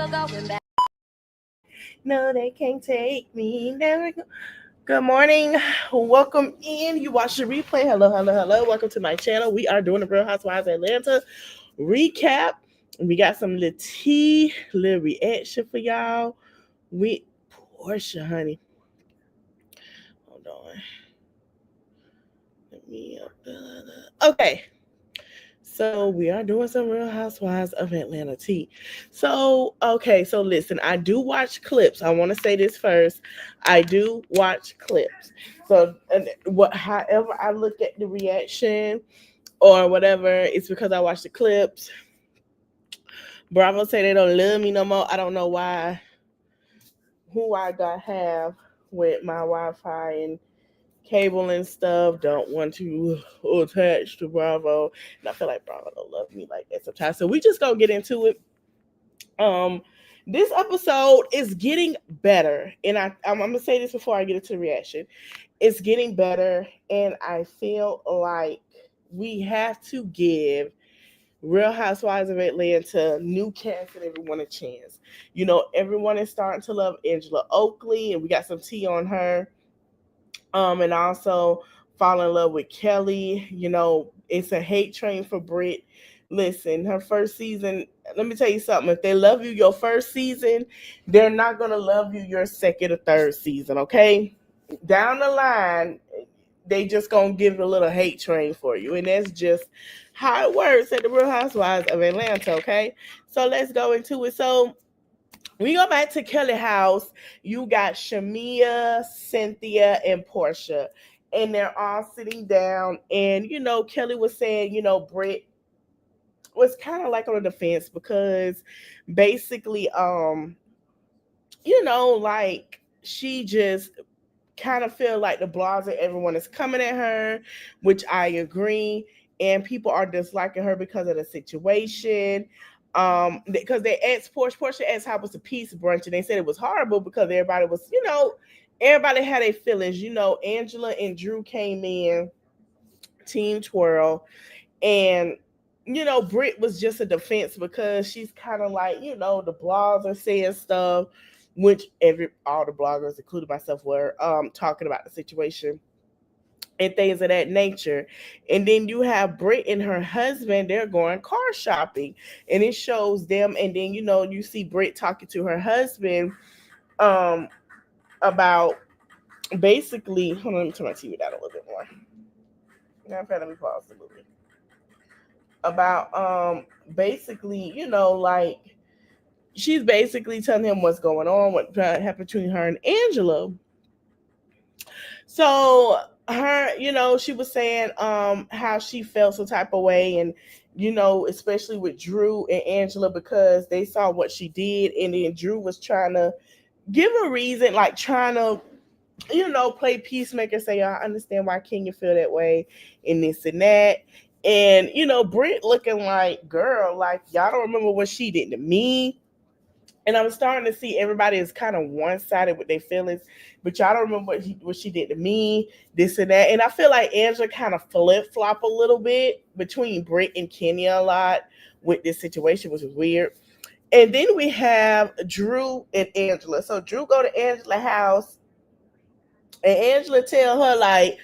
never going back. No, they can't take me. Never go. Good morning. Welcome in. You watch the replay. Hello, hello, hello. Welcome to my channel. We are doing the Real Housewives of Atlanta recap. We got some little tea, little reaction for y'all with Porsha, honey. Hold on. Let me okay. So we are doing some Real Housewives of Atlanta tea. So listen, I do watch clips. I want to say this first. I do watch clips. So however I look at the reaction or whatever, it's because I watch the clips. Bravo say they don't love me no more. I don't know why. Who I got have with my Wi-Fi and cable and stuff don't want to attach to Bravo, and I feel like Bravo don't love me like that sometimes. So we just gonna get into it. Um, this episode is getting better, and I'm gonna say this before I get into the reaction. It's getting better, and I feel like we have to give Real Housewives of Atlanta new cast and everyone a chance. You know, everyone is starting to love Angela Oakley, and we got some tea on her. And also fall in love with Kelly. You know, it's a hate train for Britt. Listen, her first season, let me tell you something. If they love you your first season, they're not going to love you your second or third season, okay? Down the line, they just going to give a little hate train for you. And that's just how it works at the Real Housewives of Atlanta, okay? So let's go into it. So we go back to Kelly house. You got Shamia, Cynthia, and Porsha, and they're all sitting down. And Kelly was saying, Britt was kind of like on the defense because basically, like she just kind of feel like the blogs and everyone is coming at her, which I agree. And people are disliking her because of the situation. Because they asked Portia asked how was the peace brunch, and they said it was horrible because everybody was, everybody had their feelings. Angela and Drew came in, Team Twirl, and Britt was just a defense because she's kind of like, the blogs are saying stuff, which all the bloggers, including myself, were talking about the situation and things of that nature. And then you have Britt and her husband, they're going car shopping, and it shows them. And then you see Britt talking to her husband um about basically, hold on, let me turn my TV down a little bit more. Now, let me pause the movie. About basically, like she's basically telling him what's going on, what happened between her and Angela. So she was saying how she felt some type of way, and especially with Drew and Angela because they saw what she did, and then Drew was trying to give a reason, like trying to play peacemaker, say, I understand why Kenya feel that way, and this and that. And Britt looking like, girl, like y'all don't remember what she did to me. And I'm starting to see everybody is kind of one-sided with their feelings, but y'all don't remember what she did to me, this and that. And I feel like Angela kind of flip-flop a little bit between Britt and Kenya a lot with this situation, which was weird. And then we have Drew and Angela. So Drew go to Angela's house, and Angela tell her, like,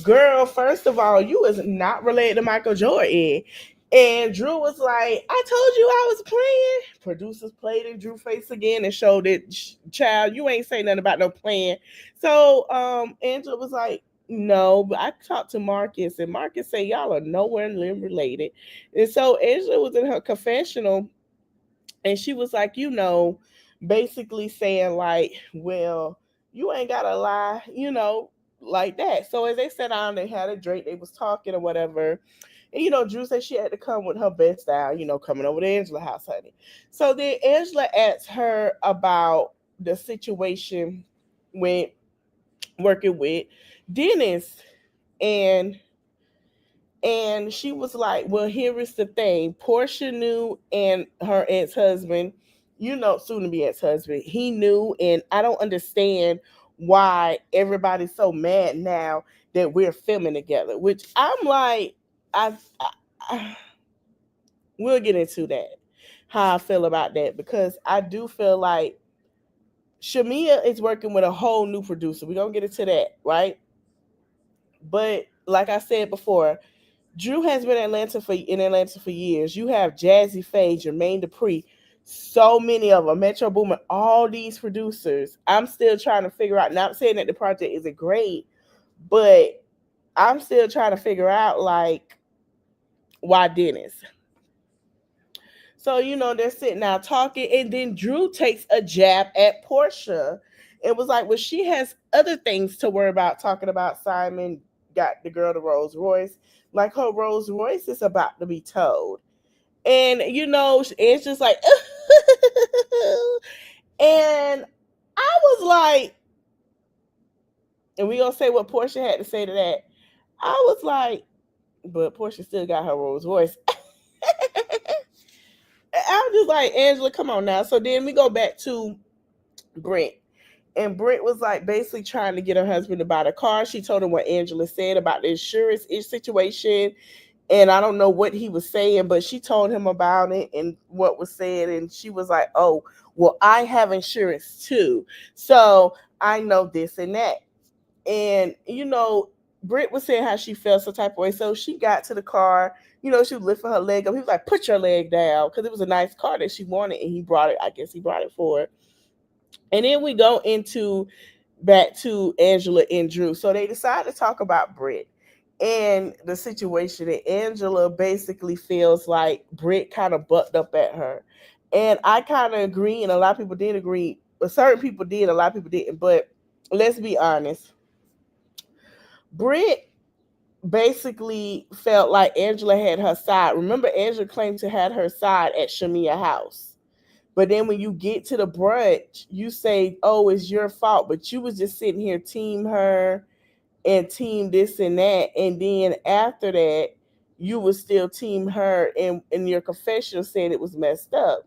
girl, first of all, you is not related to Michael Jordan. And Drew was like, I told you I was playing. Producers played in Drew's face again and showed it, child, you ain't say nothing about no playing. So Angela was like, no, but I talked to Marcus, and Marcus said y'all are nowhere near related. And so Angela was in her confessional, and she was like, basically saying like, well, you ain't gotta lie, like that. So as they sat down, they had a drink, they was talking or whatever. And Drew said she had to come with her best style, coming over to Angela's house, honey. So then Angela asked her about the situation with working with Dennis, and she was like, well, here is the thing. Porsha knew, and her ex-husband, soon to be ex-husband, he knew, and I don't understand why everybody's so mad now that we're filming together, which I'm like, I we'll get into that. how I feel about that, because I do feel like Shamia is working with a whole new producer. We're gonna get into that, right? But like I said before, Drew has been in Atlanta for years. You have Jazzy Faye, Jermaine Dupri, so many of them, Metro Boomin, all these producers. I'm still trying to figure out. Not saying that the project isn't great, but I'm still trying to figure out like why Dennis. So, they're sitting now talking, and then Drew takes a jab at Porsha. It was like, well, she has other things to worry about, talking about Simon got the girl the Rolls Royce. Like her Rolls Royce is about to be towed. And, it's just like, and I was like, and we gonna say what Porsha had to say to that. I was like, but Porsha still got her Rolls Royce. I was just like, Angela, come on now. So then we go back to Brent. And Brent was like basically trying to get her husband to buy the car. She told him what Angela said about the insurance situation. And I don't know what he was saying, but she told him about it and what was said. And she was like, oh, well, I have insurance too. So I know this and that. And, Britt was saying how she felt some type of way. So she got to the car, she was lifting her leg up. He was like, put your leg down, because it was a nice car that she wanted. And he brought it, I guess he brought it for her. And then we go into back to Angela and Drew. So they decide to talk about Britt and the situation. And Angela basically feels like Britt kind of bucked up at her. And I kind of agree, and a lot of people did agree. But certain people did, a lot of people didn't. But let's be honest. Britt basically felt like Angela had her side. Remember, Angela claimed to have her side at Shamia house. But then when you get to the brunch, you say, oh, it's your fault. But you was just sitting here team her and team this and that. And then after that, you was still team her, and in your confessional saying it was messed up.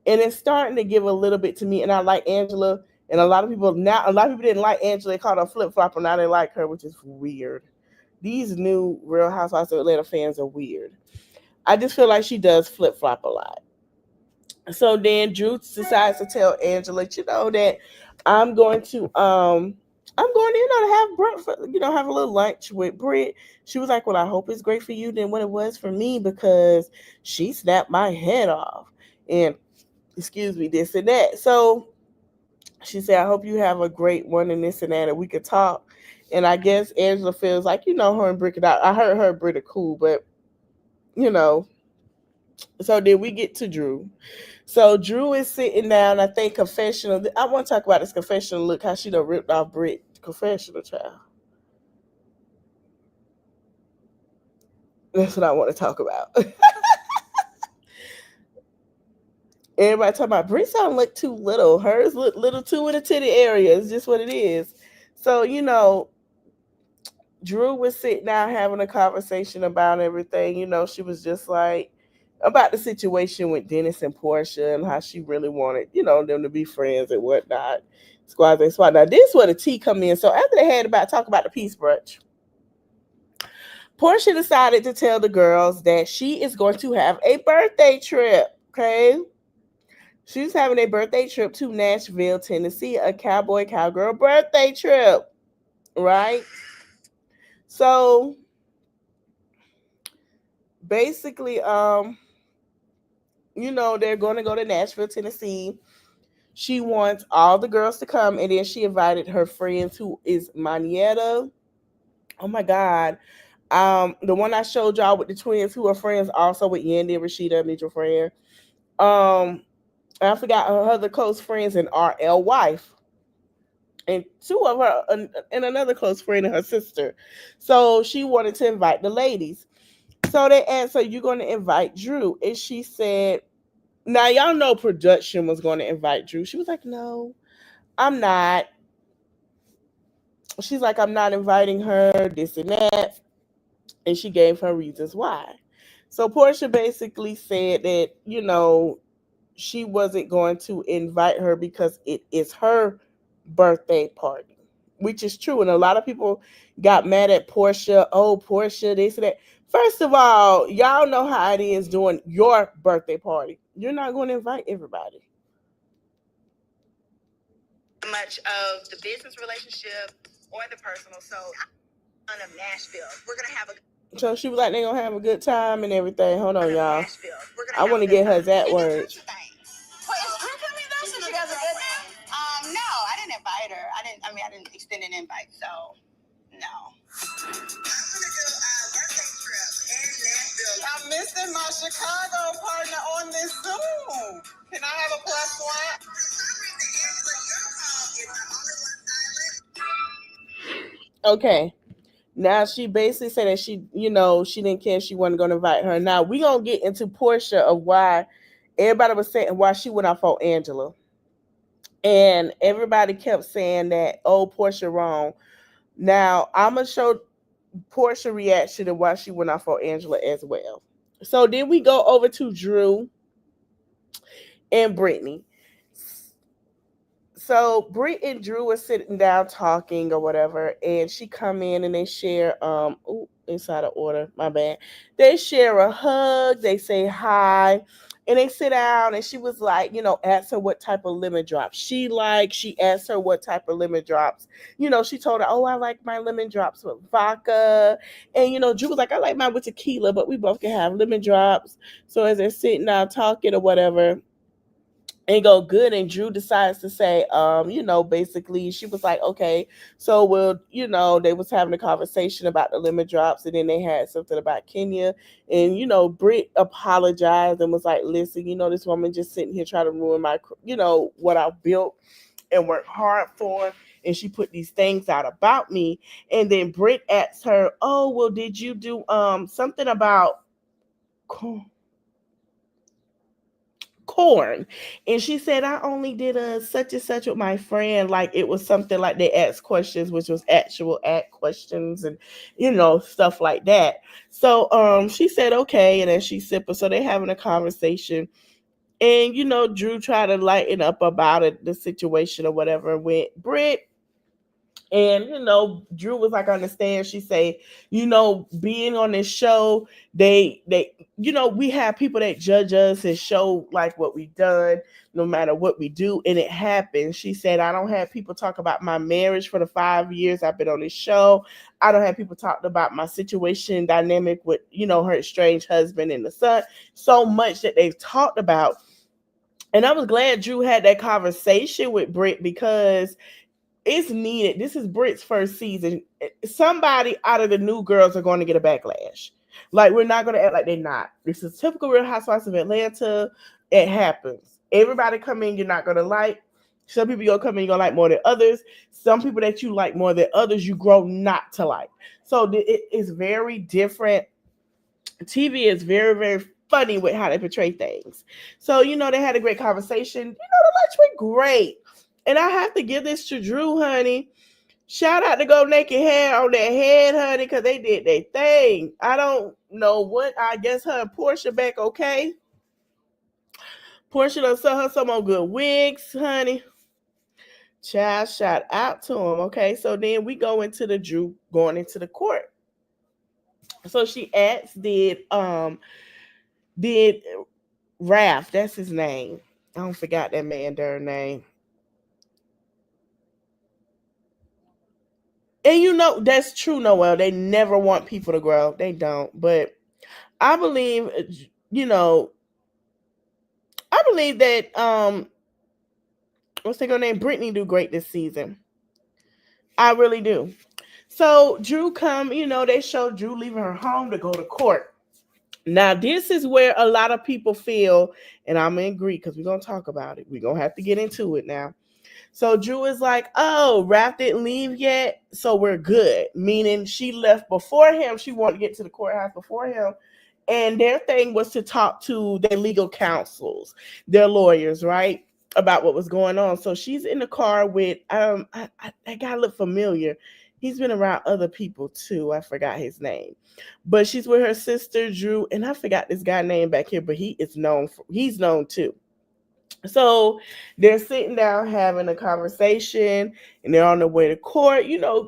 And it's starting to give a little bit to me. And I like Angela. And a lot of people didn't like Angela. They called her flip flopper. Now they like her, which is weird. These new Real Housewives of Atlanta fans are weird. I just feel like she does flip flop a lot. So then Drew decides to tell Angela, that I'm going to to have breakfast, have a little lunch with Britt. She was like, well, I hope it's great for you than what it was for me, because she snapped my head off. And excuse me, this and that. So she said, I hope you have a great one and this and that, and we could talk. And I guess Angela feels like, her and Britt, I heard her and Britt are cool, but, so then we get to Drew. So Drew is sitting down, I think confessional. I want to talk about this confessional look, how she done ripped off Britt confessional, child. That's what I want to talk about. Everybody talking about Britt don't look too little. Hers look little too in the titty area. It's just what it is. So, Drew was sitting down having a conversation about everything. She was just like, about the situation with Dennis and Porsha and how she really wanted, them to be friends and whatnot. Squad and squad. Now, this is where the tea come in. So after they had talk about the peace brunch, Porsha decided to tell the girls that she is going to have a birthday trip. Okay. She's having a birthday trip to Nashville, Tennessee, a cowgirl birthday trip. Right? So basically, they're going to go to Nashville, Tennessee. She wants all the girls to come, and then she invited her friends, who is Manietta. Oh my God. The one I showed y'all with the twins, who are friends also with Yandy and Rashida, a mutual friend. I forgot her other close friends, and RL wife. And two of her, and another close friend and her sister. So she wanted to invite the ladies. So they asked her, you going to invite Drew? And she said, now y'all know production was going to invite Drew. She was like, no, I'm not. She's like, I'm not inviting her, this and that. And she gave her reasons why. So Porsha basically said that, she wasn't going to invite her because it is her birthday party, which is true. And a lot of people got mad at Porsha. Oh, Porsha, this and that. First of all, y'all know how it is doing your birthday party. You're not going to invite everybody. Much of the business relationship or the personal. So of Nashville. We're gonna have a So she was like, they're going to have a good time and everything. Hold on, y'all. Nashville. We're gonna I want to get her that word. Wait, is Drew coming though? She does a good thing. No, I didn't invite her. I didn't extend an invite, so no. I'm gonna do a birthday trip in Nashville. I'm missing my Chicago partner on this Zoom. Can I have a plus one? For some reason, Angela, your call is the only one silent. Okay. Now she basically said that she, she didn't care. She wasn't going to invite her. Now we going to get into Porsha of why everybody was saying why she went off on Angela. And everybody kept saying that, oh, Porsha wrong. Now I'm going to show Porsha reaction to why she went off on Angela as well. So then we go over to Drew and Brittany. So Britt and Drew were sitting down talking or whatever, and she come in and they share inside of order, my bad. They share a hug, they say hi, and they sit down and she was like, asked her what type of lemon drops she likes. She asked her what type of lemon drops. She told her, oh, I like my lemon drops with vodka. And Drew was like, I like mine with tequila, but we both can have lemon drops. So as they're sitting down talking or whatever, and go good, and Drew decides to say, basically she was like, okay, so they was having a conversation about the lemon drops, and then they had something about Kenya, and Britt apologized and was like, listen, this woman just sitting here trying to ruin my, what I built and worked hard for, and she put these things out about me. And then Britt asked her, oh, well, did you do something about corn? And she said, I only did a such and such with my friend. Like it was something like they asked questions, which was actual act questions and stuff like that. So she said okay, and then she sipping. So they having a conversation. And Drew tried to lighten up about it, the situation or whatever, with Britt. And Drew was like, I understand. She say, being on this show, they we have people that judge us and show like what we've done, no matter what we do, and it happens. She said, I don't have people talk about my marriage for the 5 years I've been on this show. I don't have people talking about my situation dynamic with her estranged husband and the son, so much that they've talked about. And I was glad Drew had that conversation with Britt, because it's needed. This is Britt's first season. Somebody out of the new girls are going to get a backlash. Like, we're not going to act like they're not. This is typical Real Housewives of Atlanta. It happens. Everybody come in, you're not going to like. Some people you're going to come in, you're going to like more than others. Some people that you like more than others, you grow not to like. So it is very different. TV is very, very funny with how they portray things. So, they had a great conversation. The lunch went great. And I have to give this to Drew, honey. Shout out to Go Naked Hair on their head, honey, because they did their thing. I don't know what. I guess her and Porsha back okay. Porsha done sell her some more good wigs, honey. Child, shout out to him. Okay, so then we go into the Drew going into the court. So she asked, did Raph, that's his name. I don't forgot that man their name. And that's true, Noel. They never want people to grow. They don't. But I believe, I believe that what's their name? Brittany do great this season. I really do. So Drew come, they show Drew leaving her home to go to court. Now, this is where a lot of people feel, and I'm in agree because we're going to talk about it. We're going to have to get into it now. So Drew is like, oh, Raph didn't leave yet, so we're good. Meaning she left before him. She wanted to get to the courthouse before him. And their thing was to talk to their legal counsels, their lawyers, right, about what was going on. So she's in the car with, that guy look familiar. He's been around other people too. I forgot his name. But she's with her sister, Drew, and I forgot this guy name back here, but he's known too. So they're sitting down having a conversation, and they're on their way to court.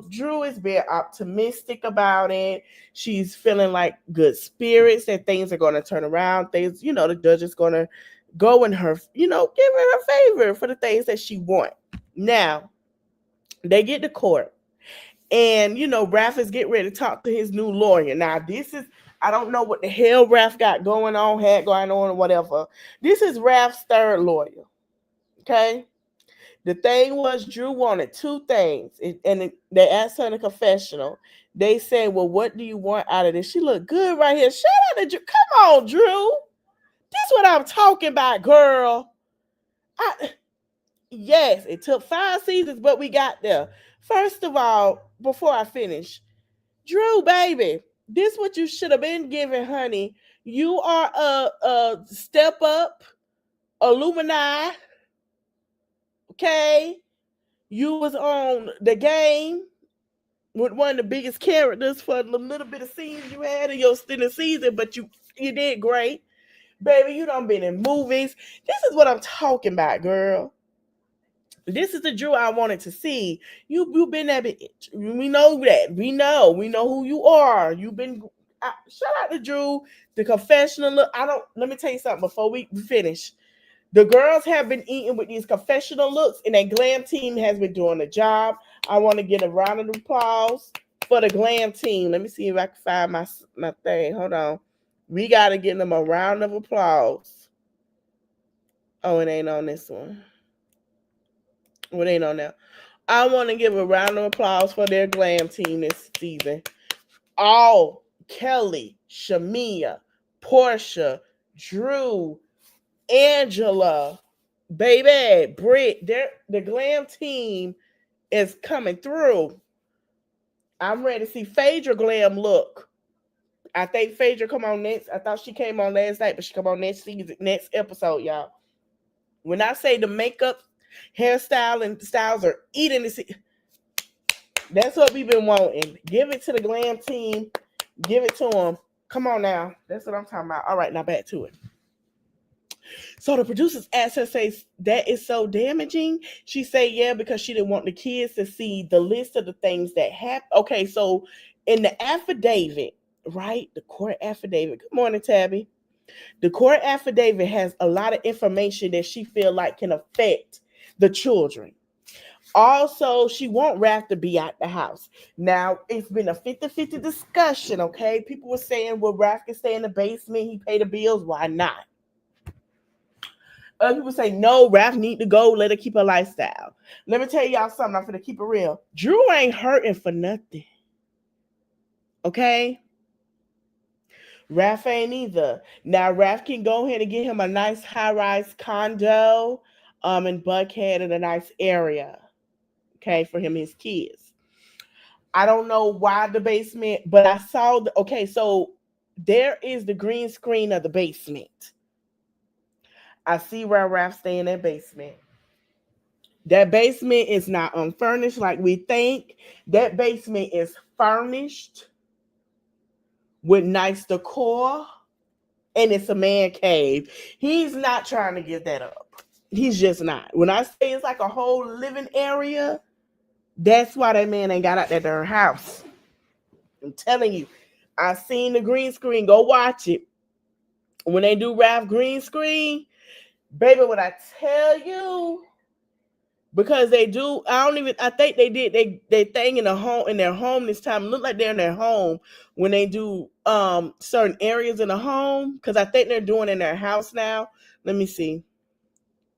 Drew is being optimistic about it. She's feeling like good spirits that things are going to turn around. Things, the judge is going to go in her, give her a favor for the things that she want. Now, they get to court, and Raph is getting ready to talk to his new lawyer. Now, this is, I don't know what the hell Raph got going on, had going on, or whatever. This is Raph's third lawyer. Okay. The thing was, Drew wanted two things, they asked her in a confessional. They said, "Well, what do you want out of this?" She looked good right here. Shout out to Drew. Come on, Drew. That's what I'm talking about, girl. Yes, it took 5 seasons, but we got there. First of all, before I finish, Drew, baby, this what you should have been giving, honey. You are a step up, Illuminati, okay? You was on the game with one of the biggest characters for the little bit of scenes you had in your extended season, but you did great. Baby, you done been in movies. This is what I'm talking about, girl. This is the Drew I wanted to see. You've been that bitch. We know that. We know who you are. You've been shout out to Drew. The confessional look. Let me tell you something before we finish. The girls have been eating with these confessional looks, and that glam team has been doing the job. I want to get a round of applause for the glam team. Let me see if I can find my thing. Hold on. We got to give them a round of applause. Oh, it ain't on this one. Well, it ain't on there. I want to give a round of applause for their glam team this season. All Kelly, Shamia, Porsha, Drew, Angela, baby, Britt, the glam team is coming through. I'm ready to see Phaedra glam look. I think Phaedra come on next. I thought she came on last night, but she come on next season, next episode, y'all. When I say the makeup, hairstyle, and styles are eating this, that's what we've been wanting. Give it to the glam team. Give it to them. Come on now. That's what I'm talking about. All right, now back to it. So the producers asked her, says, that is so damaging. She said, yeah, because she didn't want the kids to see the list of the things that happened. Okay, so in the affidavit, right? The court affidavit. Good morning, Tabby. The court affidavit has a lot of information that she feel like can affect the children. Also, she won't Raph to be at the house. Now, it's been a 50-50 discussion, okay? People were saying, well, Raph can stay in the basement. He pay the bills. Why not? Other people say, no, Raph need to go. Let her keep her lifestyle. Let me tell y'all something. I'm going to keep it real. Drew ain't hurting for nothing. Okay? Raph ain't either. Now, Raph can go ahead and get him a nice high-rise condo in Buckhead in a nice area. Okay, for him and his kids. I don't know why the basement, but I saw okay, so there is the green screen of the basement. I see where Raph stay in that basement. That basement is not unfurnished like we think. That basement is furnished with nice decor, and it's a man cave. He's not trying to give that up. He's just not. When I say it's like a whole living area, that's why that man ain't got out that darn house. I'm telling you, I seen the green screen. Go watch it. When they do Raph green screen, baby, what I tell you, because they do, I think they did they thing in their home this time. It look like they're in their home when they do certain areas in the home, because I think they're doing in their house now. Let me see.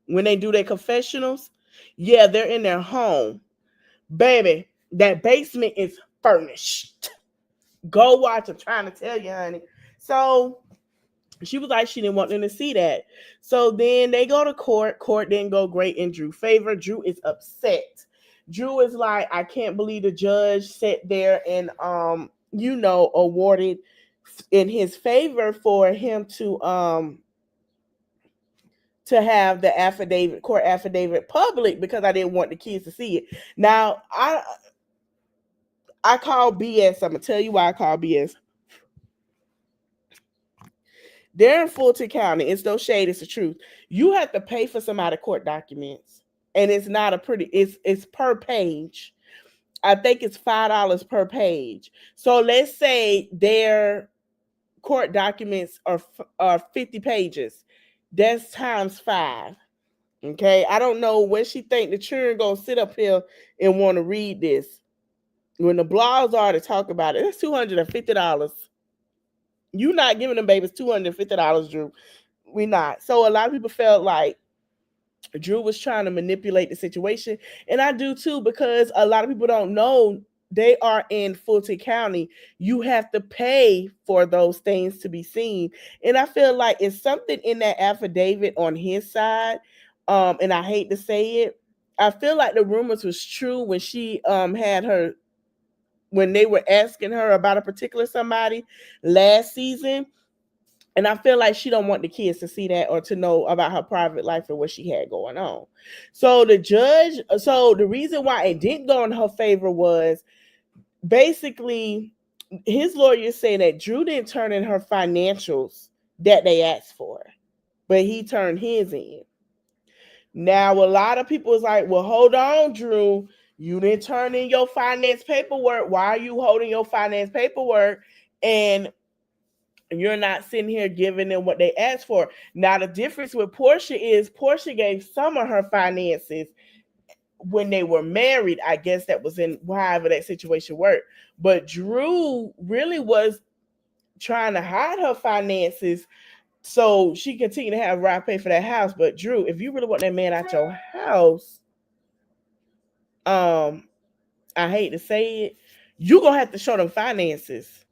When they do their confessionals, yeah, they're in their home. Baby, that basement is furnished. Go watch. I'm trying to tell you, honey. So she was like, she didn't want them to see that. So then they go to court. Court didn't go great in Drew's favor. Drew is upset. Drew is like, I can't believe the judge sat there and awarded in his favor for him to have the court affidavit public, because I didn't want the kids to see it. Now, I call BS. I'm going to tell you why I call BS. They're in Fulton County. It's no shade. It's the truth. You have to pay for some out of court documents. And it's not it's per page. I think it's $5 per page. So let's say their court documents are 50 pages. That's times 5. Okay, I don't know when she think the children gonna sit up here and want to read this. When the blogs are to talk about it, that's $250. You not giving them babies $250, Drew. We not. So a lot of people felt like Drew was trying to manipulate the situation, and I do too, because a lot of people don't know they are in Fulton County. You have to pay for those things to be seen, and I feel like it's something in that affidavit on his side. And I hate to say it, I feel like the rumors was true when she had her when they were asking her about a particular somebody last season, and I feel like she don't want the kids to see that or to know about her private life and what she had going on. So the reason why it didn't go in her favor was basically his lawyer saying that Drew didn't turn in her financials that they asked for, but he turned his in. Now a lot of people is like, well, hold on, Drew. You didn't turn in your finance paperwork. Why are you holding your finance paperwork? And you're not sitting here giving them what they asked for. Now, the difference with Porsha is Porsha gave some of her finances when they were married. I guess that was in however that situation worked. But Drew really was trying to hide her finances so she continued to have Rod pay for that house. But Drew, if you really want that man out your house, I hate to say it, you're gonna have to show them finances.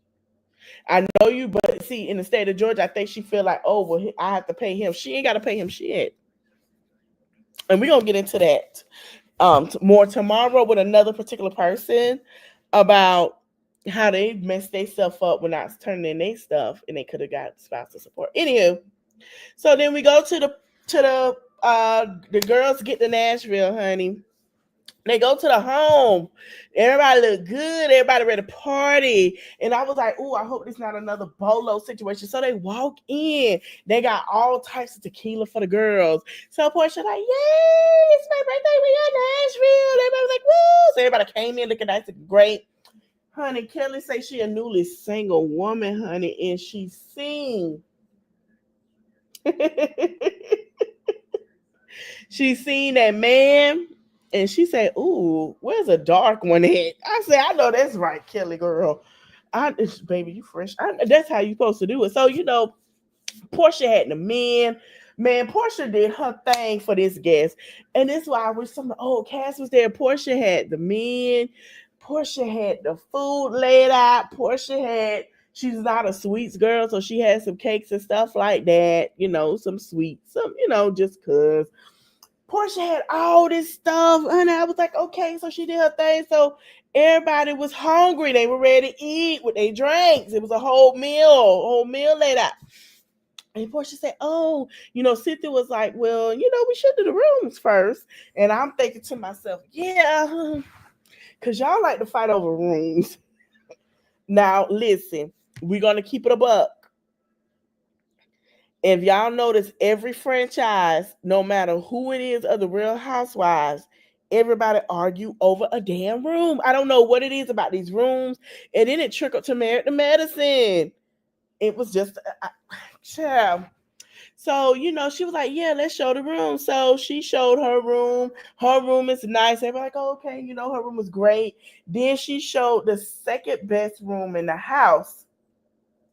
I know you, but see, in the state of Georgia, I think she feel like, oh, well, I have to pay him. She ain't got to pay him shit. And we're going to get into that more tomorrow with another particular person about how they messed themselves up when I was turning in their stuff and they could have got spousal support. Anywho, so then we go to the girls get to Nashville, honey. They go to the home. Everybody look good. Everybody ready to party. And I was like, oh, I hope this not another bolo situation. So they walk in. They got all types of tequila for the girls. So Porsha like, yay, it's my birthday. We got Nashville. Everybody was like, woo. So everybody came in looking nice and great. Honey, Kelly say she a newly single woman, honey, and she sing. She seen that man. And she said, ooh, where's a dark one at? I said, I know that's right, Kelly girl. Baby, you fresh. That's how you supposed to do it. So, Porsha had the men. Man, Porsha did her thing for this guest. And this is why I wish some of the old cast was there. Porsha had the men. Porsha had the food laid out. She's not a sweets girl, so she had some cakes and stuff like that. Some sweets, just cause. Porsha had all this stuff, and I was like, okay, so she did her thing. So everybody was hungry. They were ready to eat with their drinks. It was a whole meal laid out. And Porsha said, oh, Cynthia was like, well, we should do the rooms first. And I'm thinking to myself, yeah, because y'all like to fight over rooms. Now, listen, we're going to keep it a buck. If y'all notice, every franchise, no matter who it is of the Real Housewives, everybody argue over a damn room. I don't know what it is about these rooms. And then it trickled to Married to Medicine. It was just, child. So, she was like, yeah, let's show the room. So she showed her room. Her room is nice. Everybody like, oh, okay, her room was great. Then she showed the second best room in the house.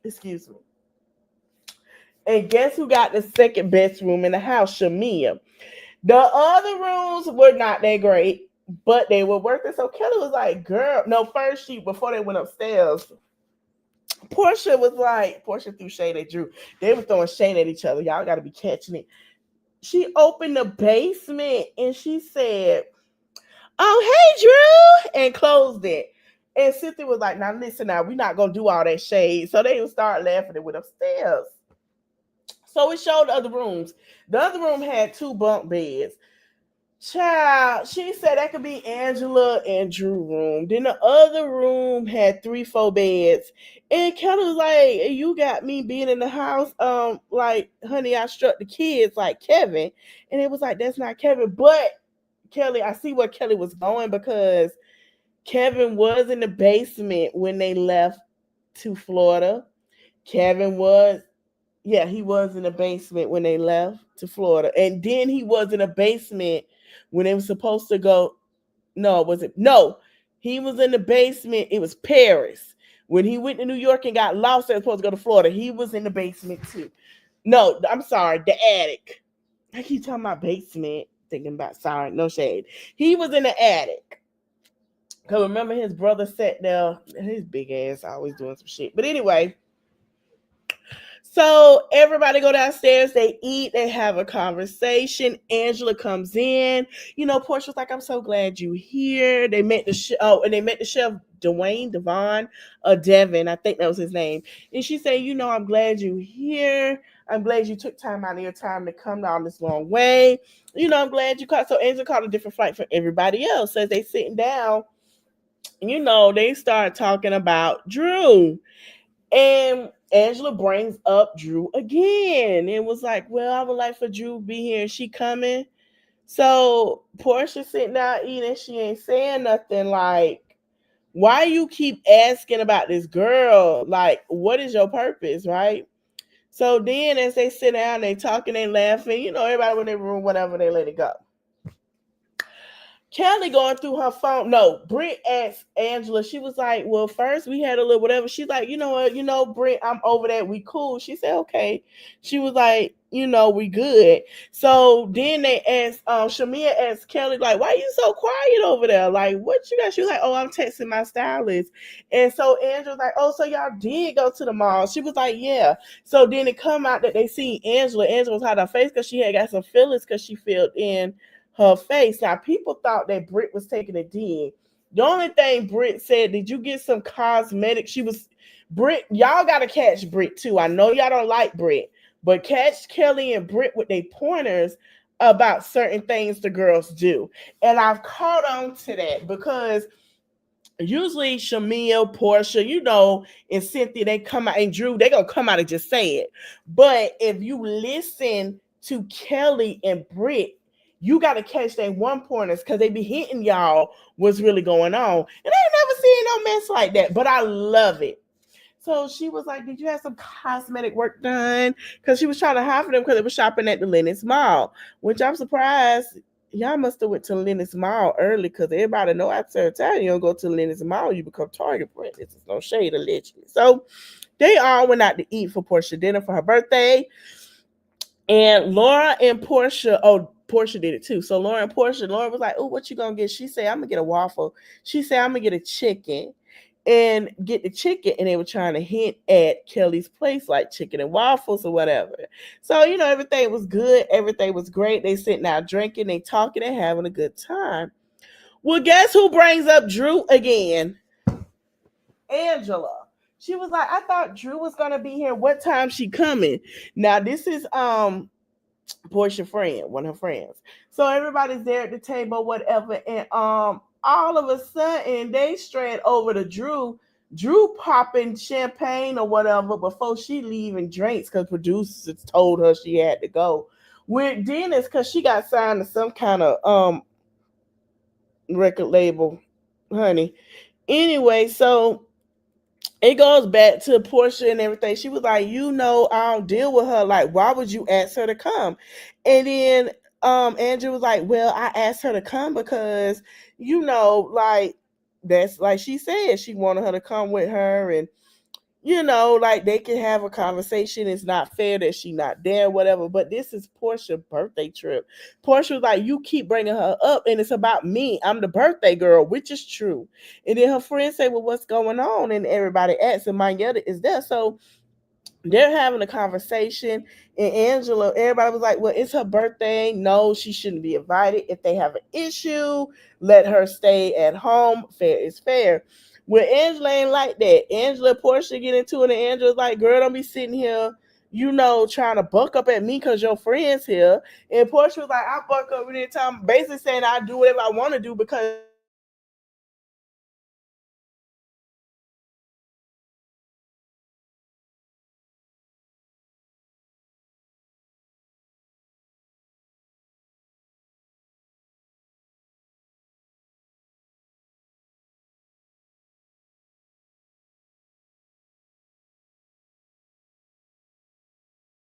Excuse me. And guess who got the second best room in the house? Shamia. The other rooms were not that great, but they were worth it. So Kelly was like, girl, no, first before they went upstairs, Porsha threw shade at Drew. They were throwing shade at each other. Y'all got to be catching it. She opened the basement and she said, oh, hey, Drew, and closed it. And Cynthia was like, now listen, we're not going to do all that shade. So they would start laughing and went upstairs. So it showed the other rooms. The other room had 2 bunk beds. Child, she said that could be Angela and Drew room. Then the other room had 3-4 beds. And Kelly was like, you got me being in the house. Like, honey, I struck the kids like Kevin. And it was like, that's not Kevin. But Kelly, I see where Kelly was going, because Kevin was in the basement when they left to Florida. Kevin was Yeah, he was in the basement when they left to Florida, and then he was in the basement when they were supposed to go. No, was it? No, he was in the basement. It was Paris when he went to New York and got lost. They were supposed to go to Florida. He was in the basement too. No, I'm sorry, the attic. I keep talking about basement, thinking about sorry, no shade. He was in the attic. Cause remember his brother sat there, his big ass always doing some shit. But anyway, so everybody go downstairs, they eat, they have a conversation. Angela comes in. Portia was like, "I'm so glad you here." They met and they met the chef Devon, Devin, I think that was his name. And she said, "I'm glad you here. I'm glad you took time out of your time to come down this long way. I'm glad you caught." So Angela caught a different flight for everybody else. So as they sitting down, they start talking about Drew. And Angela brings up Drew again and was like, "Well, I would like for Drew to be here. Is she coming?" So Portia sitting down eating, she ain't saying nothing. Like, why you keep asking about this girl? Like, what is your purpose, right? So then as they sit down, they talking, they laughing, everybody in their room, whatever, they let it go. Kelly going through her phone. No, Britt asked Angela. She was like, "Well, first we had a little whatever." She's like, "You know what? Britt, I'm over that. We cool." She said, "Okay." She was like, "We good." So then they asked, Shamia asked Kelly, like, "Why you so quiet over there? Like, what you got?" She was like, "Oh, I'm texting my stylist." And so Angela was like, "Oh, so y'all did go to the mall?" She was like, "Yeah." So then it come out that they see Angela. Angela was hiding her face because she had got some fillers because she filled in her face. Now, people thought that Britt was taking a dig. The only thing Britt said, "Did you get some cosmetics?" She was Britt. Y'all gotta catch Britt too. I know y'all don't like Britt, but catch Kelly and Britt with their pointers about certain things the girls do. And I've caught on to that because usually Shamil, Portia, and Cynthia, they come out, and Drew, they gonna come out and just say it. But if you listen to Kelly and Britt, you gotta catch their one pointers because they be hitting y'all what's really going on. And I ain't never seen no mess like that, but I love it. So she was like, "Did you have some cosmetic work done?" Because she was trying to hide for them because they were shopping at the Lennox Mall, which I'm surprised y'all must have went to Lennox Mall early because everybody know after a time you don't go to Lennox Mall, you become target practice. It's no shade allegedly. So they all went out to eat for Portia dinner for her birthday. And Laura and Portia, oh, Portia did it too. So Laura and Portia, Laura was like, "Oh, what you gonna get?" She said, "I'm gonna get a waffle." She said, "I'm gonna get a chicken." And get the chicken, and they were trying to hint at Kelly's place, like chicken and waffles or whatever. So, everything was good, everything was great. They sitting out drinking, they talking, they having a good time. Well, guess who brings up Drew again? Angela. She was like, "I thought Drew was gonna be here. What time she coming?" Now, this is Portia friend, one of her friends. So everybody's there at the table, whatever, and all of a sudden they strayed over to Drew. Drew popping champagne or whatever before she leaving drinks because producers told her she had to go. With Dennis because she got signed to some kind of record label, honey. Anyway, so it goes back to Portia and everything. She was like, I don't deal with her. Like, why would you ask her to come? And then Andrew was like, "Well, I asked her to come because, like that's like she said, she wanted her to come with her and like they can have a conversation. It's not fair that she not there, whatever. But this is Portia's birthday trip. Portia was like, "You keep bringing her up, and it's about me. I'm the birthday girl," which is true. And then her friends say, "Well, what's going on?" And everybody asks, and Mayetta is there. So they're having a conversation, and Angela, everybody was like, "Well, it's her birthday. No, she shouldn't be invited. If they have an issue, let her stay at home. Fair is fair." Well, Angela ain't like that. Angela, Portia get into it, and Angela's like, "Girl, don't be sitting here, trying to buck up at me because your friend's here." And Portia was like, "I buck up anytime," basically saying I do whatever I want to do because you don't have to be here. And Angela was like, "Well, you know what? I don't care what you do. Just don't be here." And Portia was like, "Okay." So Angela was like, "Okay."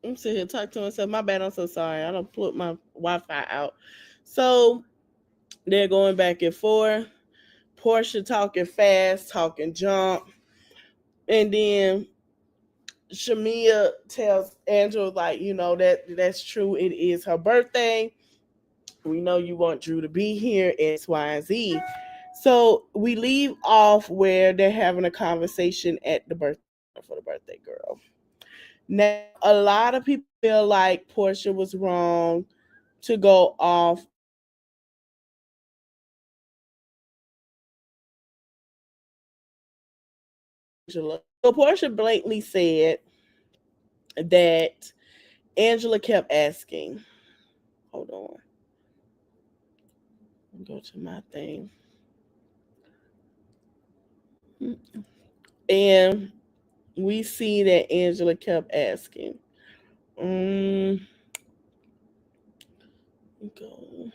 I'm sitting here talking to myself. My bad. I'm so sorry. I don't put my Wi-Fi out. So they're going back and forth. Porsha talking fast, talking junk, and then Shamia tells Angela, like, that's true. It is her birthday. We know you want Drew to be here, X, Y, and Z. So we leave off where they're having a conversation at the birthday for the birthday girl. Now, a lot of people feel like Porsha was wrong to go off Angela. So Porsha blatantly said that Angela kept asking. Hold on. Go to my thing. And we see that Angela kept asking. Um, go.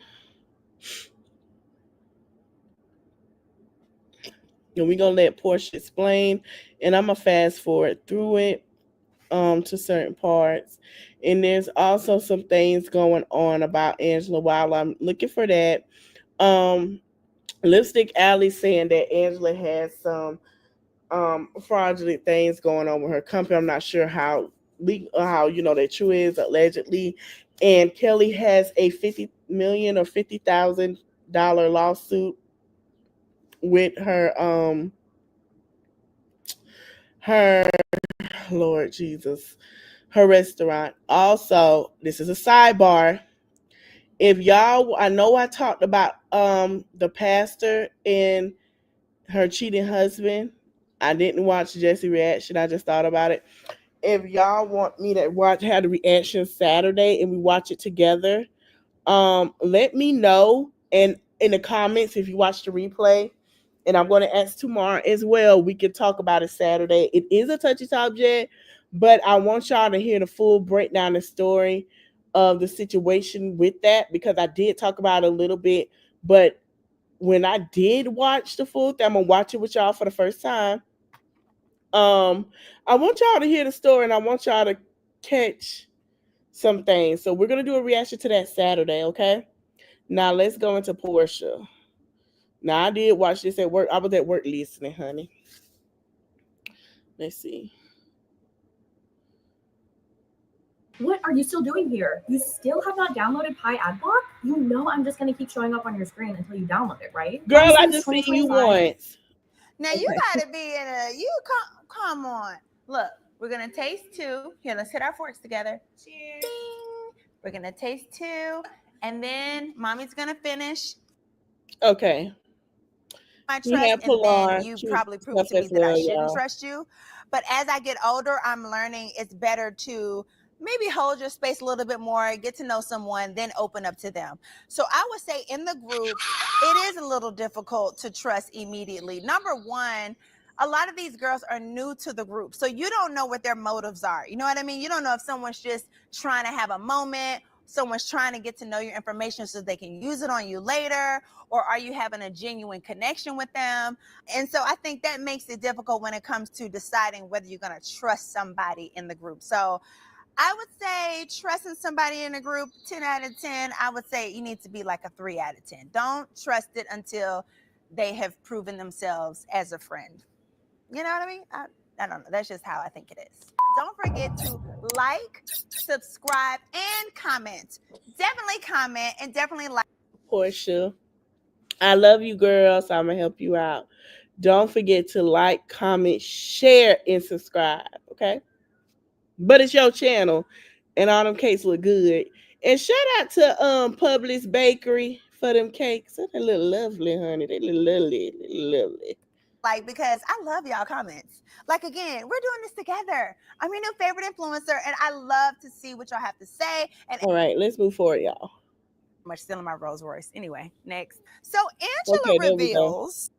And we're gonna let Porsha explain, and I'm gonna fast forward through it to certain parts. And there's also some things going on about Angela while I'm looking for that. Um, Lipstick Alley saying that Angela has some fraudulent things going on with her company. I'm not sure how how that true is, allegedly. And Kelly has a 50 million or $50,000 lawsuit with her Lord Jesus, her restaurant. Also, this is a sidebar. If y'all, I know I talked about the pastor and her cheating husband. I didn't watch Jesse's reaction. I just thought about it. If y'all want me to have the reaction Saturday and we watch it together, let me know, and in the comments if you watch the replay. And I'm going to ask tomorrow as well. We can talk about it Saturday. It is a touchy subject, but I want y'all to hear the full breakdown, the story of the situation with that, because I did talk about it a little bit. But when I did watch the full thing, I'm gonna watch it with y'all for the first time. I want y'all to hear the story, and I want y'all to catch some things. So we're gonna do a reaction to that Saturday, okay? Now let's go into Porsha. Now I did watch this at work. I was at work listening, honey. Let's see. What are you still doing here? You still have not downloaded Pi Adblock? You know I'm just going to keep showing up on your screen until you download it, right? Girl, I just seen you once. Now you gotta be in a come on. Look, we're gonna taste two. Here, let's hit our forks together. Cheers. Ding. We're gonna taste two, and then mommy's gonna finish. Okay. My trust, and then you probably proved to me that I shouldn't trust you. But as I get older, I'm learning it's better to maybe hold your space a little bit more, get to know someone, then open up to them. So I would say in the group, it is a little difficult to trust immediately. Number one, a lot of these girls are new to the group, so you don't know what their motives are. You know what I mean? You don't know if someone's just trying to have a moment, someone's trying to get to know your information so they can use it on you later, or are you having a genuine connection with them? And so I think that makes it difficult when it comes to deciding whether you're going to trust somebody in the group. So I would say trusting somebody in a group, 10 out of 10, I would say you need to be like a 3 out of 10. Don't trust it until they have proven themselves as a friend. You know what I mean? I don't know. That's just how I think it is. Don't forget to like, subscribe, and comment. Definitely comment and definitely like. Porsha, I love you, girl, so I'm going to help you out. Don't forget to like, comment, share, and subscribe, okay? But it's your channel, and all them cakes look good. And shout out to Publix Bakery for them cakes. They look lovely, honey. They look lovely. They look lovely. Like, because I love y'all comments. Like, again, we're doing this together. I'm your new favorite influencer, and I love to see what y'all have to say. And all right, let's move forward, y'all. Much still in my Rolls Royce. Anyway, next. So Angela reveals,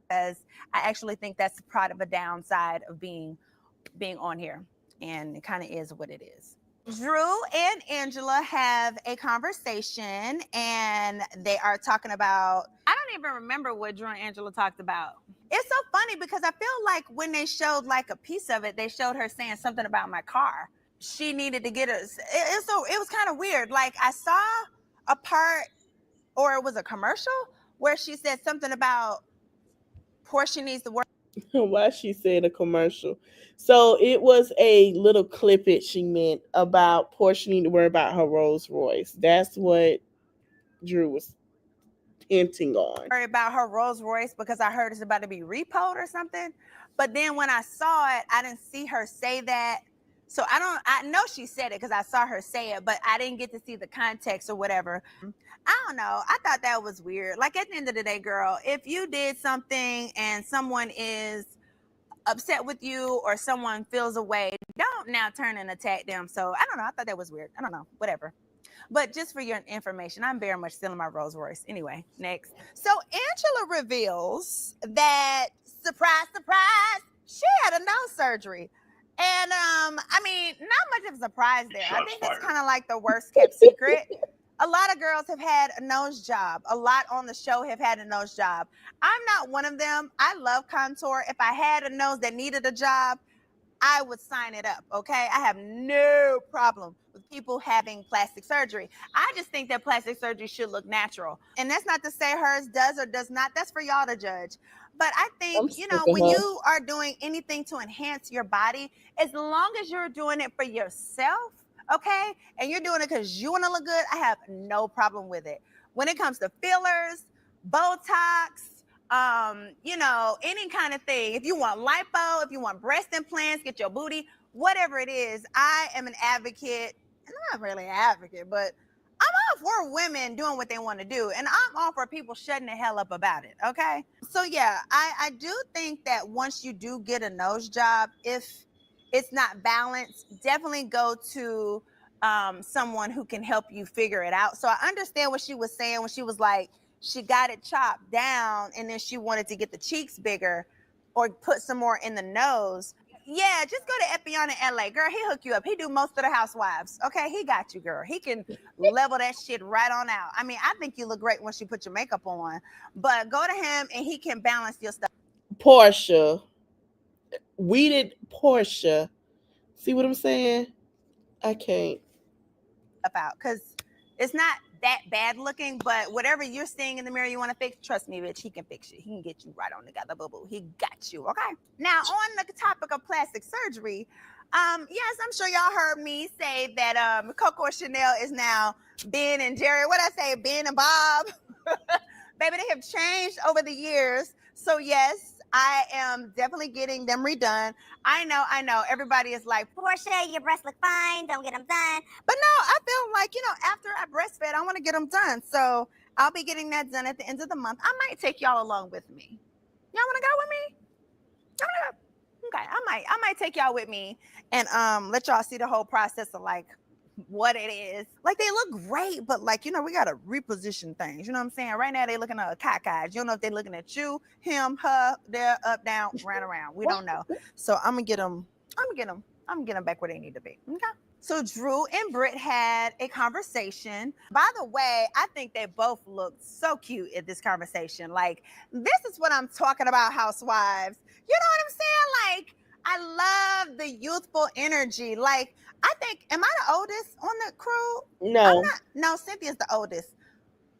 because I actually think that's part of a downside of being on here, and it kind of is what it is. Drew and Angela have a conversation, and they are talking about, I don't even remember what Drew and Angela talked about. It's so funny because I feel like when they showed like a piece of it, they showed her saying something about my car. she needed to get us. It was kind of weird. Like I saw a part, or it was a commercial where she said something about Porsha needs to work. Why she said a commercial? So it was a little clip it she meant about Porsche need to worry about her Rolls Royce. That's what Drew was hinting on. About her Rolls Royce because I heard it's about to be repoed or something. But then when I saw it, I didn't see her say that. So I know she said it because I saw her say it, but I didn't get to see the context or whatever. I don't know. I thought that was weird. Like at the end of the day, girl, if you did something and someone is upset with you or someone feels a way, don't now turn and attack them. So I don't know. I thought that was weird. I don't know. Whatever. But just for your information, I'm very much still in my Rolls Royce. Anyway, next. So Angela reveals that, surprise, surprise, she had a nose surgery. And I mean, not much of a surprise there. I think that's kind of like the worst kept secret. A lot of girls have had a nose job. A lot on the show have had a nose job. I'm not one of them. I love contour. If I had a nose that needed a job, I would sign it up, okay? I have no problem with people having plastic surgery. I just think that plastic surgery should look natural. And that's not to say hers does or does not. That's for y'all to judge. But I think, when you are doing anything to enhance your body, as long as you're doing it for yourself, okay, and you're doing it because you want to look good, I have no problem with it. When it comes to fillers, Botox, any kind of thing. If you want lipo, if you want breast implants, get your booty, whatever it is, I am an advocate. And I'm not really an advocate, but I'm all for women doing what they want to do. And I'm all for people shutting the hell up about it, okay? So yeah, I do think that once you do get a nose job, if it's not balanced, definitely go to someone who can help you figure it out. So I understand what she was saying when she was like, she got it chopped down and then she wanted to get the cheeks bigger or put some more in the nose. Yeah, just go to Epion in LA. Girl, he hook you up. He do most of the housewives. Okay, he got you, girl. He can level that shit right on out. I mean, I think you look great once you put your makeup on. But go to him and he can balance your stuff. Porsha. Weeded Porsha. See what I'm saying? I can't. Out because it's not that bad looking, but whatever you're seeing in the mirror you want to fix, trust me, bitch, he can fix it. He can get you right on together, boo-boo. He got you, okay? Now, on the topic of plastic surgery, yes, I'm sure y'all heard me say that Coco Chanel is now Ben and Jerry. What I say, Ben and Bob? Baby, they have changed over the years. So yes, I am definitely getting them redone. I know. Everybody is like, Porsha, your breasts look fine. Don't get them done. But no, I feel like, after I breastfed, I want to get them done. So I'll be getting that done at the end of the month. I might take y'all along with me. Y'all want to go with me? Y'all want to go? Okay, I might take y'all with me and let y'all see the whole process of like what it is. Like they look great, but like, we got to reposition things. You know what I'm saying? Right now they looking at cockeyed. You don't know if they're looking at you, him, her, there, up, down, round, around. We don't know. So I'm gonna get them back where they need to be. Okay. So Drew and Britt had a conversation. By the way, I think they both looked so cute at this conversation. Like, this is what I'm talking about, housewives. You know what I'm saying? Like, I love the youthful energy. Like, I think, am I the oldest on the crew? No. I'm not. No, Cynthia's the oldest.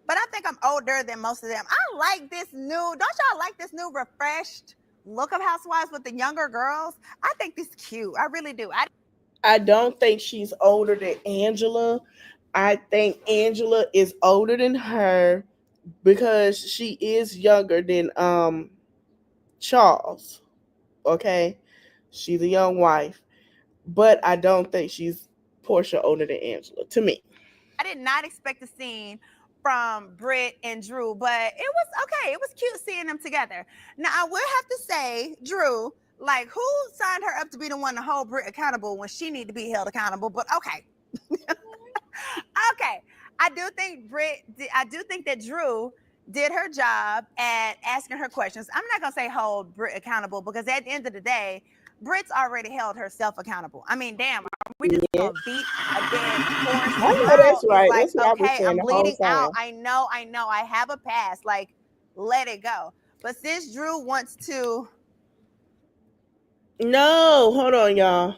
But I think I'm older than most of them. I like this don't y'all like this new refreshed look of housewives with the younger girls? I think this cute. I really do. I don't think she's older than Angela. I think Angela is older than her because she is younger than Charles. Okay? She's a young wife. But I don't think she's Porsha older than Angela, to me. I did not expect a scene from Britt and Drew, but it was okay. It was cute seeing them together. Now, I will have to say, Drew, like, who signed her up to be the one to hold Britt accountable when she need to be held accountable? But okay. Okay. I do think that Drew did her job at asking her questions. I'm not going to say hold Britt accountable because at the end of the day, Britt's already held herself accountable. I mean, damn, we just gonna beat a dead horse. I know that's right. Like, that's what okay, I was saying I'm the bleeding whole out. time. I know. I have a past. Like, let it go. But since Drew wants to, no, hold on, y'all.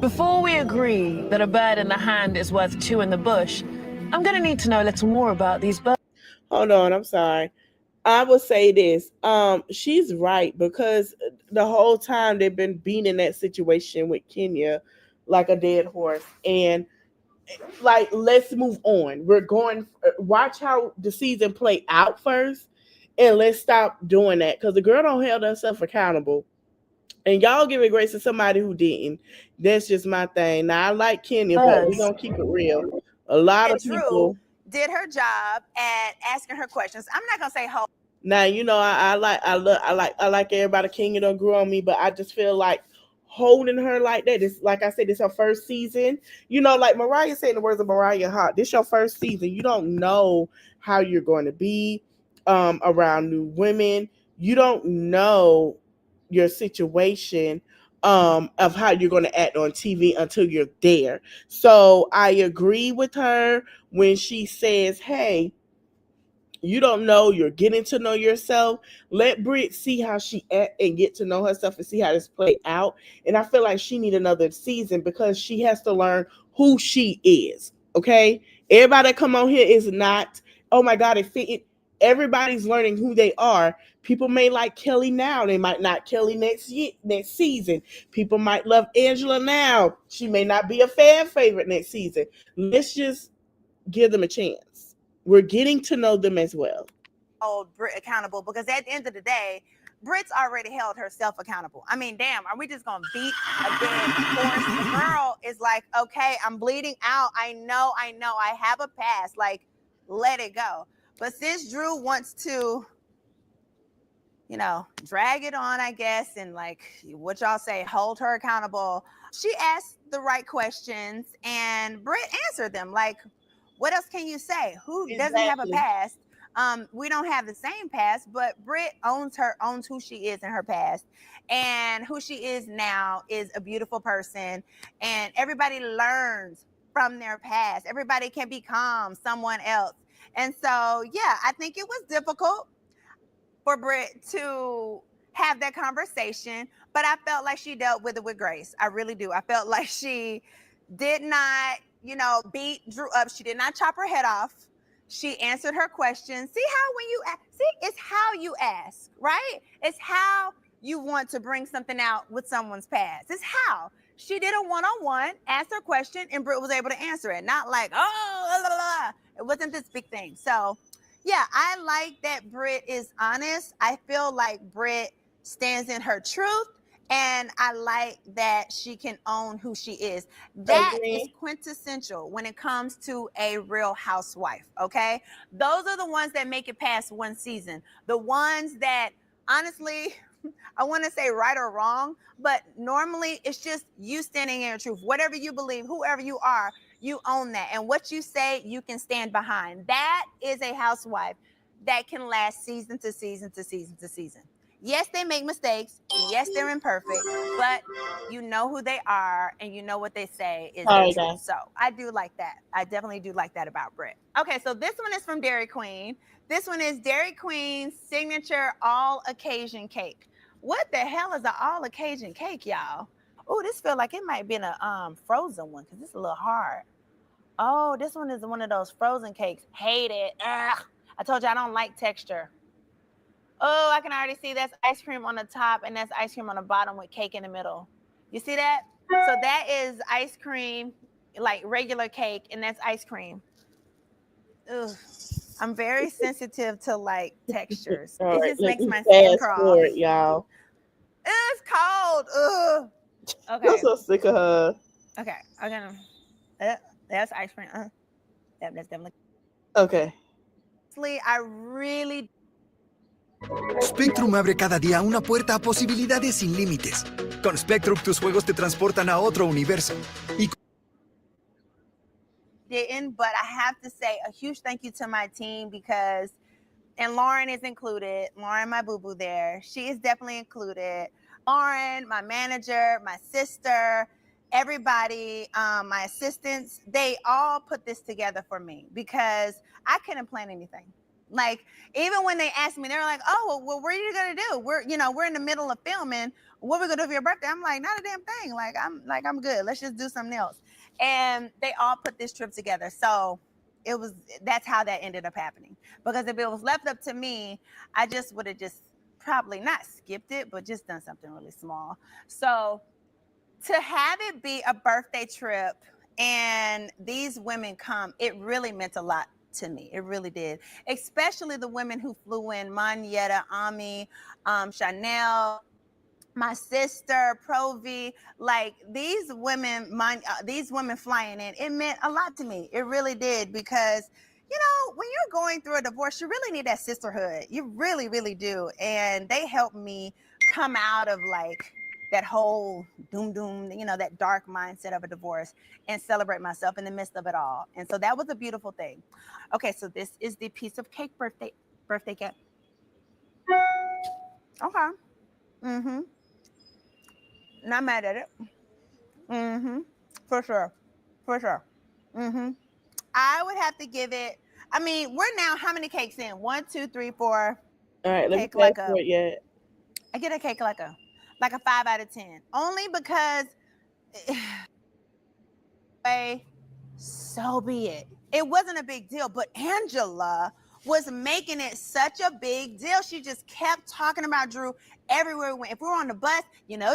Before we agree that a bird in the hand is worth two in the bush, I'm going to need to know a little more about these birds. Hold on, I'm sorry. I will say this. She's right, because the whole time they've been being in that situation with Kenya like a dead horse. And like, let's move on. We're going, watch how the season play out first, and let's stop doing that, because the girl don't hold herself accountable. And y'all giving grace to somebody who didn't. That's just my thing. Now, I like Kenya, but we're gonna keep it real. A lot of Drew people did her job at asking her questions. I'm not gonna say hold. now, I like everybody. Kenya don't grew on me, but I just feel like holding her like that. It's like I said, this her first season. Like Mariah saying the words of Mariah Hart. This your first season. You don't know how you're going to be around new women. You don't know your situation of how you're going to act on TV until you're there. So I agree with her when she says, "Hey, you don't know, you're getting to know yourself. Let Britt see how she act and get to know herself and see how this play out." And I feel like she need another season, because she has to learn who she is. Okay, everybody that come on here is not, oh my god, it fit. Everybody's learning who they are. People may like Kelly now, they might not Kelly next season. People might love Angela now, she may not be a fan favorite next season. Let's just give them a chance. We're getting to know them as well. Hold Britt accountable, because at the end of the day, Britt's already held herself accountable. I mean, damn, are we just gonna beat a dead horse? The girl is like, okay, I'm bleeding out. I know, I have a past. Like, let it go. But since Drew wants to, drag it on, I guess, and like what y'all say, hold her accountable, she asked the right questions and Britt answered them. Like, what else can you say? Who doesn't have a past? We don't have the same past, but Britt owns who she is in her past, and who she is now is a beautiful person, and everybody learns from their past. Everybody can become someone else. And so, yeah, I think it was difficult for Britt to have that conversation, but I felt like she dealt with it with grace. I really do. I felt like she did not, beat Drew up. She did not chop her head off. She answered her questions. See how when you ask, it's how you ask, right? It's how you want to bring something out with someone's past. It's how. She did a one-on-one, asked her question, and Britt was able to answer it. Not like, oh, blah, blah, blah. It wasn't this big thing. So, yeah, I like that Britt is honest. I feel like Britt stands in her truth, and I like that she can own who she is. That is quintessential when it comes to a real housewife, okay? Those are the ones that make it past one season. The ones that, honestly, I want to say right or wrong, but normally it's just you standing in your truth. Whatever you believe, whoever you are, you own that. And what you say, you can stand behind. That is a housewife that can last season to season to season to season. Yes, they make mistakes. Yes, they're imperfect, but you know who they are and you know what they say is the truth. So I do like that. I definitely do like that about Britt. Okay, so this one is from Dairy Queen. This one is Dairy Queen's signature all occasion cake. What the hell is an all occasion cake, y'all? Oh, this feels like it might be a frozen one because it's a little hard. Oh, this one is one of those frozen cakes. Hate it. Ugh. I told you I don't like texture. Oh, I can already see that's ice cream on the top and that's ice cream on the bottom with cake in the middle. You see that? So that is ice cream, like regular cake, and that's ice cream. Ugh. I'm very sensitive to like textures. It just makes my skin crawl. Forward, y'all. It's cold. Ugh. Okay. I'm so sick of her. Okay. I'm gonna. That's ice cream. That's definitely. Okay. I really. Spectrum abre cada día una puerta a posibilidades sin límites. Con Spectrum tus juegos te transportan a otro universo. But I have to say a huge thank you to my team because, and Lauren is included. Lauren, my boo-boo there. She is definitely included. Lauren, my manager, my sister, everybody, my assistants, they all put this together for me because I couldn't plan anything. Like, even when they asked me, they were like, oh, well, what are you gonna do? We're in the middle of filming. What are we gonna do for your birthday? I'm like, not a damn thing. I'm good. Let's just do something else. And they all put this trip together. So that's how that ended up happening. Because if it was left up to me, I just would have just probably not skipped it, but just done something really small. So to have it be a birthday trip and these women come, it really meant a lot to me. It really did. Especially the women who flew in, Manietta, Ami, Chanel, my sister, Provi, like these women flying in, it meant a lot to me. It really did, because when you're going through a divorce, you really need that sisterhood. You really, really do. And they helped me come out of like that whole doom, that dark mindset of a divorce and celebrate myself in the midst of it all. And so that was a beautiful thing. Okay, so this is the piece of cake birthday cake. Okay. Mm-hmm. Not mad at it. Mm-hmm. For sure. Mm-hmm. I would have to give it. I mean, we're now how many cakes in? 1, 2, 3, 4. All right, let me Cake like fast forward yet. I get a cake like a 5 out of 10. Only because so be it. It wasn't a big deal, but Angela was making it such a big deal. She just kept talking about Drew everywhere we went. If we were on the bus,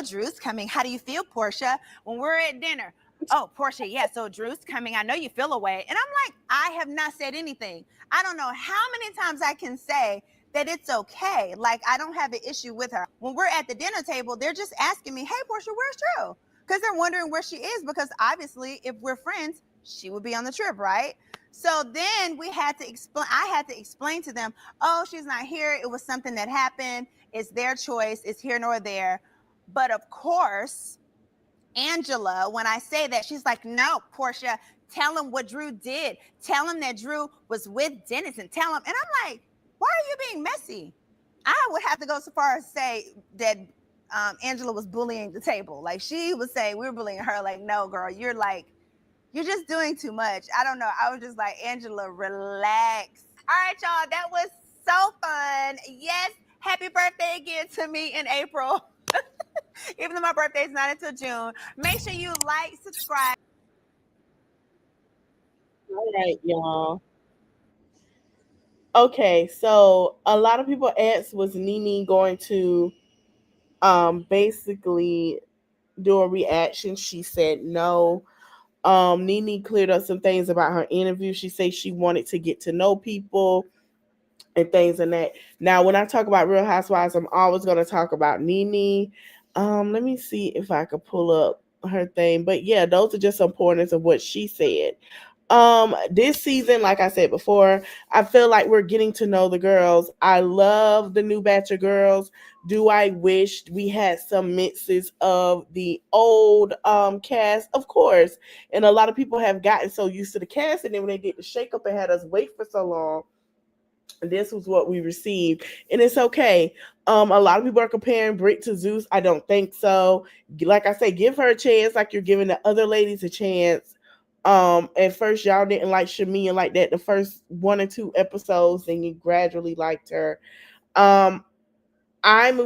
Drew's coming. How do you feel, Porsha? When we're at dinner, oh, Porsha, yeah, so Drew's coming. I know you feel away. And I'm like, I have not said anything. I don't know how many times I can say that it's okay. Like, I don't have an issue with her. When we're at the dinner table, they're just asking me, hey, Porsha, where's Drew? Because they're wondering where she is, because obviously if we're friends, she would be on the trip, right? So then I had to explain to them, oh, she's not here. It was something that happened. It's their choice. It's here nor there. But of course, Angela, when I say that, she's like, no, Porsha, tell him what Drew did. Tell him that Drew was with Dennis and tell him. And I'm like, why are you being messy? I would have to go so far as say that Angela was bullying the table. Like, she would say we were bullying her. Like, no, girl, you're just doing too much. I don't know. I was just like, Angela, relax. All right, y'all. That was so fun. Yes. Happy birthday again to me in April. Even though my birthday is not until June. Make sure you like, subscribe. All right, y'all. Okay, so a lot of people asked, was Nene going to basically do a reaction? She said no. Nene cleared up some things about her interview. She said she wanted to get to know people and things and that. Now, when I talk about Real Housewives, I'm always going to talk about Nene. Let me see if I could pull up her thing. But yeah, those are just some pointers of what she said. This season, like I said before, I feel like we're getting to know the girls. I love the new batch of girls. Do I wish we had some mixes of the old cast? Of course. And a lot of people have gotten so used to the cast, and then when they get the shake up and had us wait for so long, this was what we received, and it's okay. A lot of people are comparing Britt to Zeus. I don't think so. Like I say, give her a chance, like you're giving the other ladies a chance. At first y'all didn't like Shamia like that the first 1 or 2 episodes, and you gradually liked her. I'm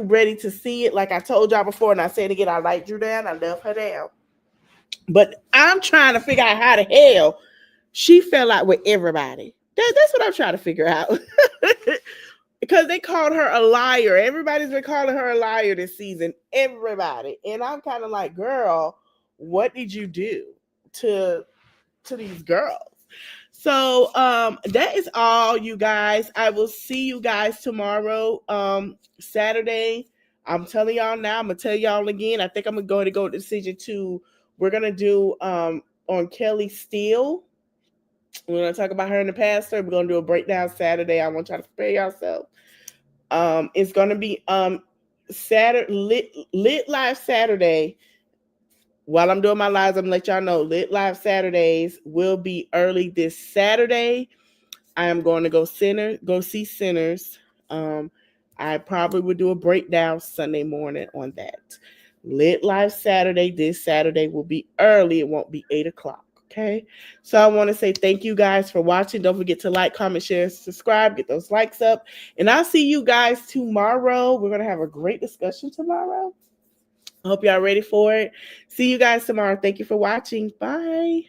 ready to see it. Like I told y'all before, and I said again, I like Drew down. I love her down. But I'm trying to figure out how the hell she fell out with everybody. That's what I'm trying to figure out. Because they called her a liar. Everybody's been calling her a liar this season. Everybody. And I'm kind of like, girl, what did you do to these girls? So that is all, you guys. I will see you guys tomorrow, Saturday. I'm telling y'all now. I'm gonna tell y'all again. I think I'm going to go to season 2. We're gonna do on Kelly Steele. We're gonna talk about her in the past. We're gonna do a breakdown Saturday. I want y'all to prepare yourself. It's gonna be Saturday lit live Saturday. While I'm doing my lives, I'm gonna let y'all know lit live Saturdays will be early this Saturday. I am going to go see Sinners. I probably would do a breakdown Sunday morning on that. Lit live Saturday. This Saturday will be early. It won't be 8 o'clock. Okay, so I want to say thank you guys for watching. Don't forget to like, comment, share, subscribe, get those likes up. And I'll see you guys tomorrow. We're going to have a great discussion tomorrow. I hope y'all ready for it. See you guys tomorrow. Thank you for watching. Bye.